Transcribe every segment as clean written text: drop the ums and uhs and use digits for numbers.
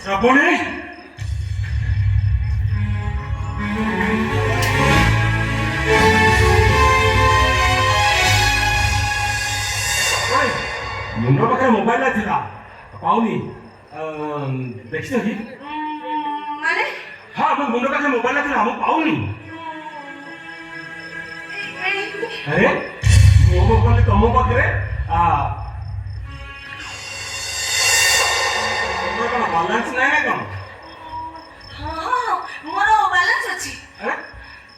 শ্রাবণী মুন্ড পাখে mobile ଥିଲା পাওনি ଦେଖିଛ କି ମାନେ ହଁ ମୋ ମୁଣ୍ଡ ପାଖେ ମୋବାଇଲ ଥିଲା ମୁଁ ପାଉନି ଆରେ ମୋ ମୋବାଇଲ ତମ ପାଖରେ କଣ ବାଲାନ୍ସ ନାହିଁ ନା କଣ? ହଁ ମୋର ବାଲାନ୍ସ ଅଛି। ଆରେ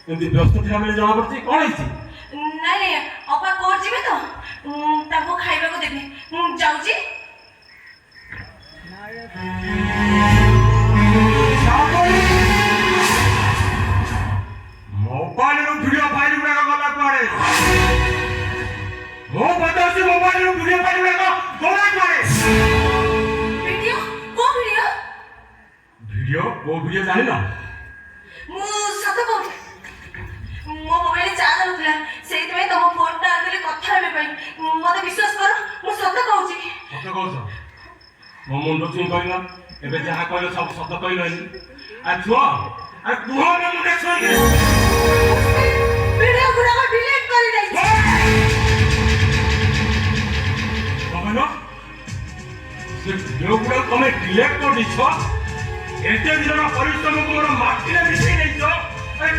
ଏମିତି ବ୍ୟସ୍ତ ଥିଲା ବେଳେ ଜଣା ପଡୁଛି କଣ ହେଇଛି? ନାଇଁ ଅପା କୋର୍ଟ ଯିବେ ତ ତାଙ୍କୁ ଖାଇବାକୁ ଦେବି ମୁଁ ଯାଉଛି। ମୋବାଇଲରୁ ଭିଡିଓ ଫାଇଲ ଗୁଡାକ ଗଲା କୁଆଡେ? ମୋ ପଚାରୁଛି ମୋବାଇଲରୁ ଭିଡିଓ ଫାଇଲ ଗୁଡାକ ଗଲା କୁଆଡେ? ଭିଡିଓ କୋଉ ଭିଡିଓ? ଭିଡିଓ କୋଉ ଭିଡିଓ ଜାଣିନ? ମୁଁ ସତ କହୁଛି ମୋ ମୋବାଇଲ ଚାର୍ଜ ନଥିଲା ସେଇଥିପାଇଁ ତମ ଫୋନଟା ଆଣିଥିଲି କଥା ହେବା ପାଇଁ। ମତେ ବିଶ୍ୱାସ କର ମୁଁ ସତ କହୁଛି। ସତ କହୁଛ? ମୋ ମୁଣ୍ଡ ଚୁଇଁ କହିଲ ଏବେ ଯାହା କହିଲ ସବୁ ସତ କହିଲନି। ଆଉ କୁହ ମୋ ମୁଣ୍ଡ ଛୁଇଁ ଭିଡିଓ ଗୁଡାକ ଡିଲିଟ କରିଦେଇଛି। କହିଲ ସେ ଭିଡିଓ ଗୁଡାକ ତମେ ଡିଲିଟ କରିଦେଇଛ? ଏତେ ଦିନର ପରିଶ୍ରମକୁ ମୋର ମାଟିରେ ମିଶେଇ ଦେଇଛ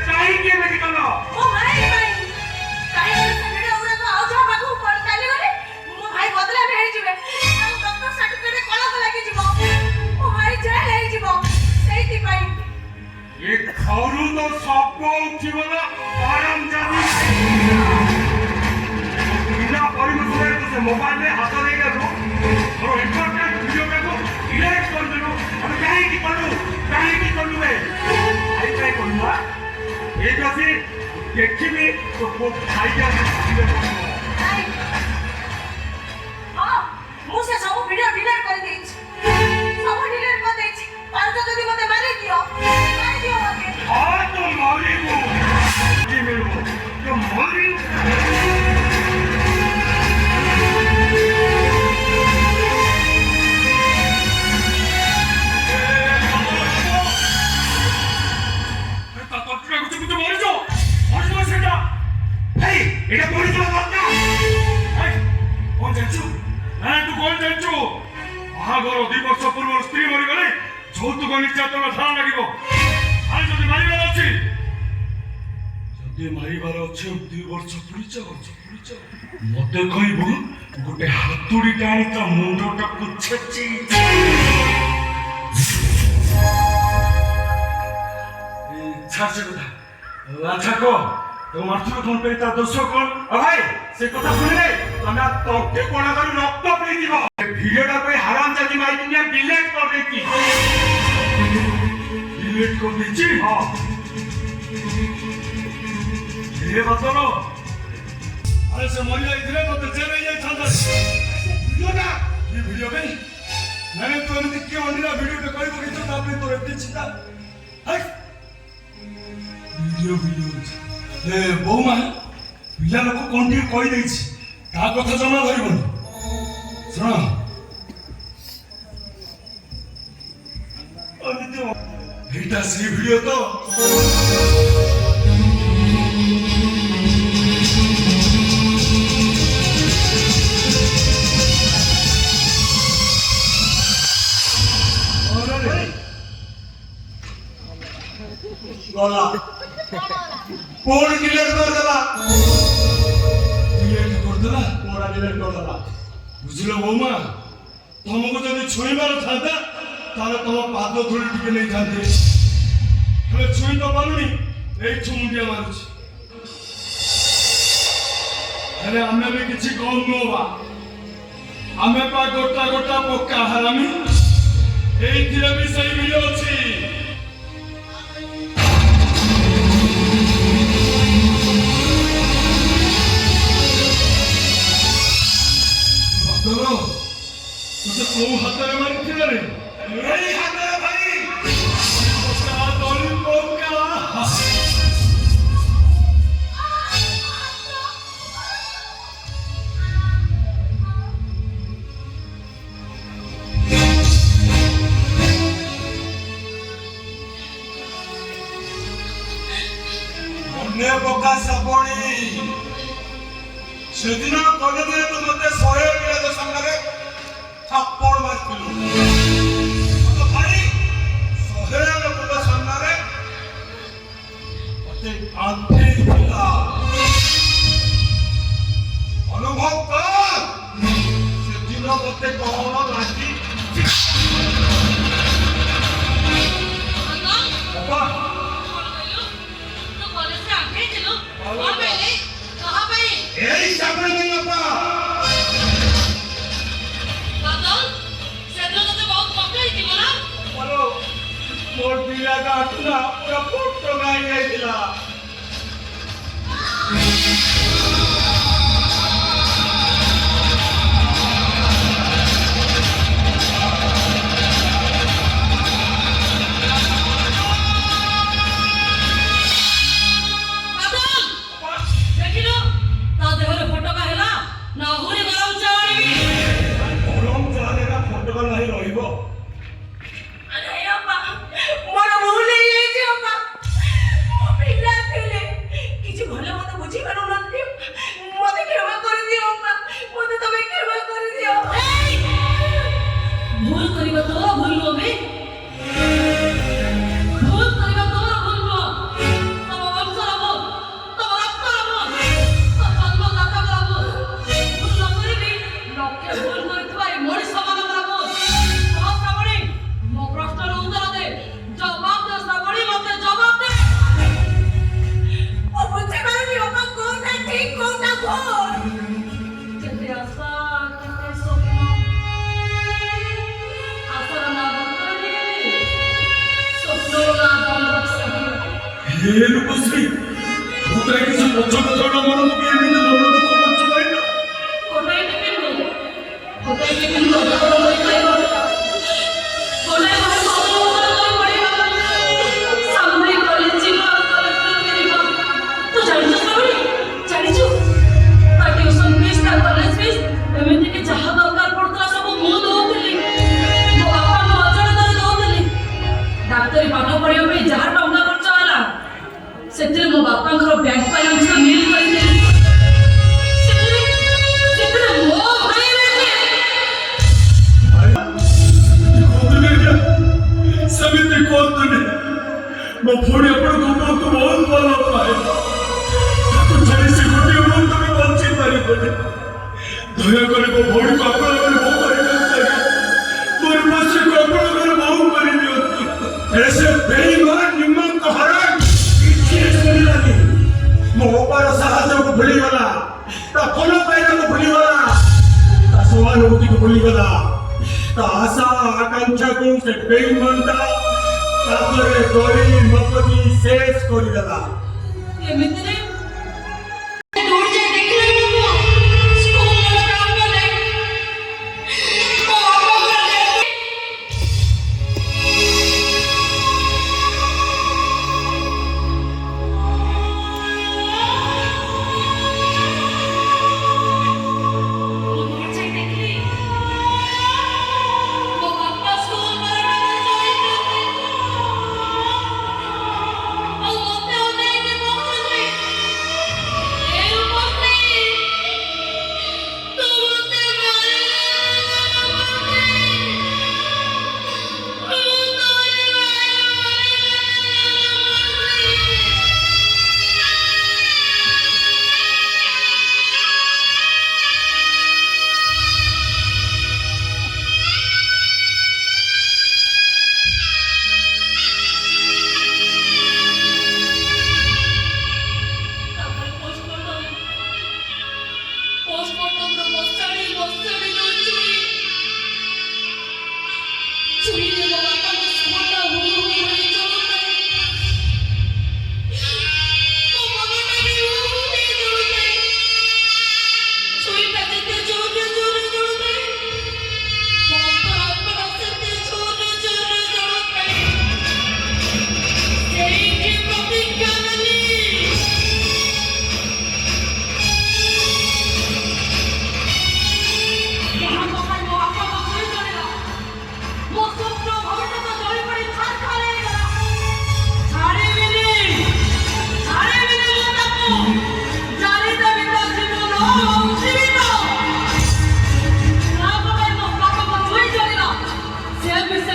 କାହିଁକି ଏମିତି କଲ? ମୋ ଭାଇ ପାଇଁ କାହିଁକି ସେ ଭିଡିଓ ଗୁଡାକ ଆଉ ଯାହା ପାଖକୁ ଚାଲିଗଲେ ମୋ ଭାଇ ବଦନାମ ହେଇଯିବେ ଆଉ ଡକ୍ଟର ସାର୍ଟିଫିକେଟ କଳଙ୍କ ଲାଗିଯିବ ମୋ ଭାଇ ଜେଲ ହେଇଯିବ ସେଇଥିପାଇଁ। ଏ ଘରୁ ତ ସବୁ ଉଠିବ ନା ଆରାମ ଜାତି ବିନା ପରିମିତରେ ସେ ମୋବାଇଲରେ ହାତ ଦେଇଦେଲୁ ମୋର ଇମ୍ପୋର୍ଟାଣ୍ଟ ଭିଡିଓଟାକୁ ଡିଲିଟ କରିଦେଲୁ। ଆମେ କାହିଁକି କଲୁ ବେ? କାହିଁ କଲୁ ନା ଏଇଠି ଅଛି ଦେଖିବି ତ ଖାଇକି ହଁ ମୁଁ ସେ ସବୁ ଭିଡିଓ ଡିଲିଟ କରିଦେଇଛି ସବୁ ଡିଲିଟ କରିଦେଇଛି। ପାରୁଛ ଯଦି ମତେ ମାରିଦିଅ ମତେ। ହଁ ତ ମରିବୁ ମିଳିବୁ ତ ମରିବୁ। ବାହାଘର 2 ବର୍ଷ ପୂର୍ବରୁ ସ୍ତ୍ରୀ ମରିଗଲେ ଯୌତୁକ ନିର୍ଯାତନା ଧାରଣ ଲାଗିବ। ଆଉ ଯଦି ମାରିବାର ଅଛି 2 ବର୍ଷ ପୁରିଛ ମତେ କହିବୁ ଗୋଟେ ହାତୁଡିଟା ଆଣି ତା ମୁଣ୍ଡଟାକୁ ଛେଚି ଛାଡ ସେ କଥା। ଆଚ୍ଛା କହ ତୁ ମାରୁଥିଲୁ କଣ ପାଇଁ? ତା ଦୋଷ କଣ? ଭାଇ ସେ କଥା ଶୁଣିଲେ ତମେ ତଣ୍ଟି କୋଣାରୁ ରକ୍ତ ପିଇଯିବ। ଭିଡିଓଟା ପାଇଁ ହାରାମ ଜାତି ମାଇକିନିଆ ଡିଲିଟ କରିଦେଇଛି। ଡିଲିଟ କରିଦେଇଛି? ହଁ ଏ ବତନ ଆରେ ସେ ମରି ଯାଇଥିଲେ ତତେ ଜେଲ ହେଇଯାଇଥାନ୍ତା। ଭିଡିଓଟା କି ଭିଡିଓ ପାଇଁ? ନାଇଁ ତୁ ଏମିତି କିଏ ଅନ୍ୟ ଭିଡିଓଟା କହିବ କି ତା ପାଇଁ ତୋର ଏତେ ଚିନ୍ତା? ଭିଡିଓ ବୋଉମା ପିଲା ଲୋକ କଣ ଟିକେ କହିଦେଇଛି ତା କଥା ଜମା ଧରିବନି। ଶୁଣ ଏଇଟା ସେଇ ଭିଡିଓ ତ? ଗଲା ପୁଣି ଡିଲିଟ କରିଦେଲା। ବୁଝିଲ ବୋଉମା ତମକୁ ଯଦି ଛୁଇଁବାର ଥାନ୍ତା ତାହେଲେ ତମ ପାଦ ଧୂଳି ଟିକେ ନେଇଥାନ୍ତେ। ହେଲେ ଛୁଇଁ ତ ପାରୁନି ଏଇଠୁ ମୁଣ୍ଡିଆ ମାରୁଛି। ହେଲେ ଆମେ ବି କିଛି କମ୍ ନୁହଁ। ଆମେ ପା ଗୋଟା ଗୋଟା ପକ୍କା ହାରାମି। এইଥିରେ ବି ସେଇ ଭିଡିଓ ଅଛି। ତୋତେ କୋଉ ହାତରେ ମାରିଥିଲେ ରେ? ଏଇ ହାତରେ ଭାଇ। ଏ ବୋକା ସାପଣି ସେଦିନ କଲେଜରେ ତୁ ମତେ 100 ପିଲାଙ୍କ ସାମ୍ନାରେ ଥାପଡ଼ ମାରିଥିଲୁ ମତେ ଭାଇ 100 ଲୋକଙ୍କ ସାମ୍ନାରେ ମତେ ଆଣ୍ଠେଇଥିଲା ଅନୁଭବ କର ସେଦିନ ମତେ କଣ ଲାଗି ବାପା এই চাপড়ে নেই বাপা বলো মোর দিলা গাঁটুনা পুরা ফটো গাই যাইছিলা গরম চালেরা ফটো নাই রইব আরে বাবা মোর ভুল হয়েছে বাবা ও পিলা ଥିଲେ কিছু ভালো মতো বুঝি পারো না মতে ক্ষমা করে দিও বাবা মতে তুমি ক্ষমা করে দিও ভুল করিবা তোর ভুল হবে ভুল করিবা তোর ভুল হব তব বংশ হব তব রক্ত হব তব জন্ম দাতা হব ভুল ন করিবি লক্ষ্যে ভুল করিଥିବା এই মଣିଷ ମାନଙ୍କର ହବ ଶ୍ରାବଣୀ ମୋ ପ୍ରଶ୍ନର ଉତ୍ତର ଦେ ଜବାବ ଦେ ଶ୍ରାବଣୀ ମତେ ଜବାବ ଦେ ও বুঝতে পারোনি বাবা কোনটা ঠিক কোনটা ভুল କେତେ ଆଶା କେତେ ସ୍ୱପ୍ନ ଆଶାର ନା ବନ୍ଦ କରିଦେଲି ସ୍ୱପ୍ନର ନା ବନ୍ଦ କରିଦେଲି হে রূপশ্রী তোরা কিছু পছন্দ করো মনে মুখে এমনি মনে তো করছো তাই না কোটাই টিফিন কোটাই টিফিন কোটাই বই খাইব কোটাই বই পড়িব সামনে কলেজ ଯିବ କରିବ ତୁ ଜାଣିଛୁ ଶ୍ରାବଣୀ ଜାଣିଛୁ ତା ଟ୍ୟୁସନ ଫିସ୍ ତା କଲେଜ ଫିସ୍ ଏମିତି କି ଯାହା ଦରକାର ପଡୁଥିଲା ସବୁ ମୁଁ ଦଉଥିଲି ମୋ ବାପାଙ୍କୁ ଅଜାଣତରେ ଦଉଥିଲି ଡାକ୍ତରୀ ପାଠ ପଢିବା ପାଇଁ ଯାହା ଟଙ୍କା ଖର୍ଚ୍ଚ ହେଲା ସେଥିରେ ମୋ ବାପାଙ୍କର ବ୍ୟାଙ୍କ ବାଲାନ୍ସ ମିଲ୍ କରିଥିଲି ସେଥିରେ ମୋ ଭାଇ ସେମିତି କୁହନ୍ତୁନି ମୋ ଭଉଣୀ ଆପଣଙ୍କୁ ବହୁତ ଭଲ ପାଏ ତାକୁ ଛାଡ଼ି ସେ ଗୋଟିଏ ମୁହୂର୍ତ୍ତ ବି ବଞ୍ଚି ପାରିବନି ଦୟାକରି ମୋ ଭଉଣୀକୁ ଆପଣଙ୍କର ବୋହୂ କରିଦିଅନ୍ତୁ ମୋ ରୂପଶ୍ରୀକୁ ଆପଣଙ୍କର ବୋହୂ କରିଦିଅନ୍ତୁ ऐसे बेईमान निम्न हरण किसी सुनिलानी ମୋ ବାପାର ସାହାଯ୍ୟକୁ ଭୁଲିଗଲା ତା ଭଲ ପାଇବାକୁ ଭୁଲିଗଲା ତା ସହାନୁଭୂତିକୁ ଭୁଲିଗଲା ତା ଆଶା ଆକାଂକ୍ଷାକୁ ସେ ବେଇମାନଟା ତାପରେ ଗଳି ମପତି ଶେଷ କରିଦେଲା ଏମିତିରେ ଦୌଡ଼ି ଯାଇ ଦେଖିଲେ ଲୋକ ସ୍କୁଲର ଷ୍ଟାଫ୍ ମାନେ ମୋ ବାପାଙ୍କର ମୁଁ ଦୌଡ଼ି ଯାଇ ଦେଖିଲି ମୋ ବାପା ସ୍କୁଲ ବାରଣ୍ଡାରେ ଆଉ ମୋତେ ଅନେଇକି କହୁଛନ୍ତି ଏ ରୂପଶ୍ରୀ ତୁ ମୋତେ ତାପରେ ପୋଷ୍ଟମର୍ଟମର ବସ୍ତାଡ଼ି ବସ୍ତାଡ଼ି ଦଉଚୁଇ ଚୁଇରେ ମୋ ବାପାଙ୍କ ଶବଟା ହୁ ହୁ ହୋଇ ଜଳୁଥାଏ ମୋ ମନଟା ବି ହୁ ହୁ ହୋଇ ଜଳୁଥାଏ ଚୁଇଟା ଯେତେ ଜୋରରେ ଜୋରରେ ଜଳୁଥାଏ ମୋ ଅନ୍ତରାତ୍ମାଟା ସେତେ ଜୋରରେ ଜୋରରେ ଜଳୁଥାଏ ସେଇଠି ପ୍ରତିଜ୍ଞା ନେଲି ଯାହା କଥା ମୋ ବାପା ପାଖରେ ଚଳିଲା ମୋ ସ୍ୱପ୍ନ ଭବିଷ୍ୟତ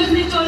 ଏମିତି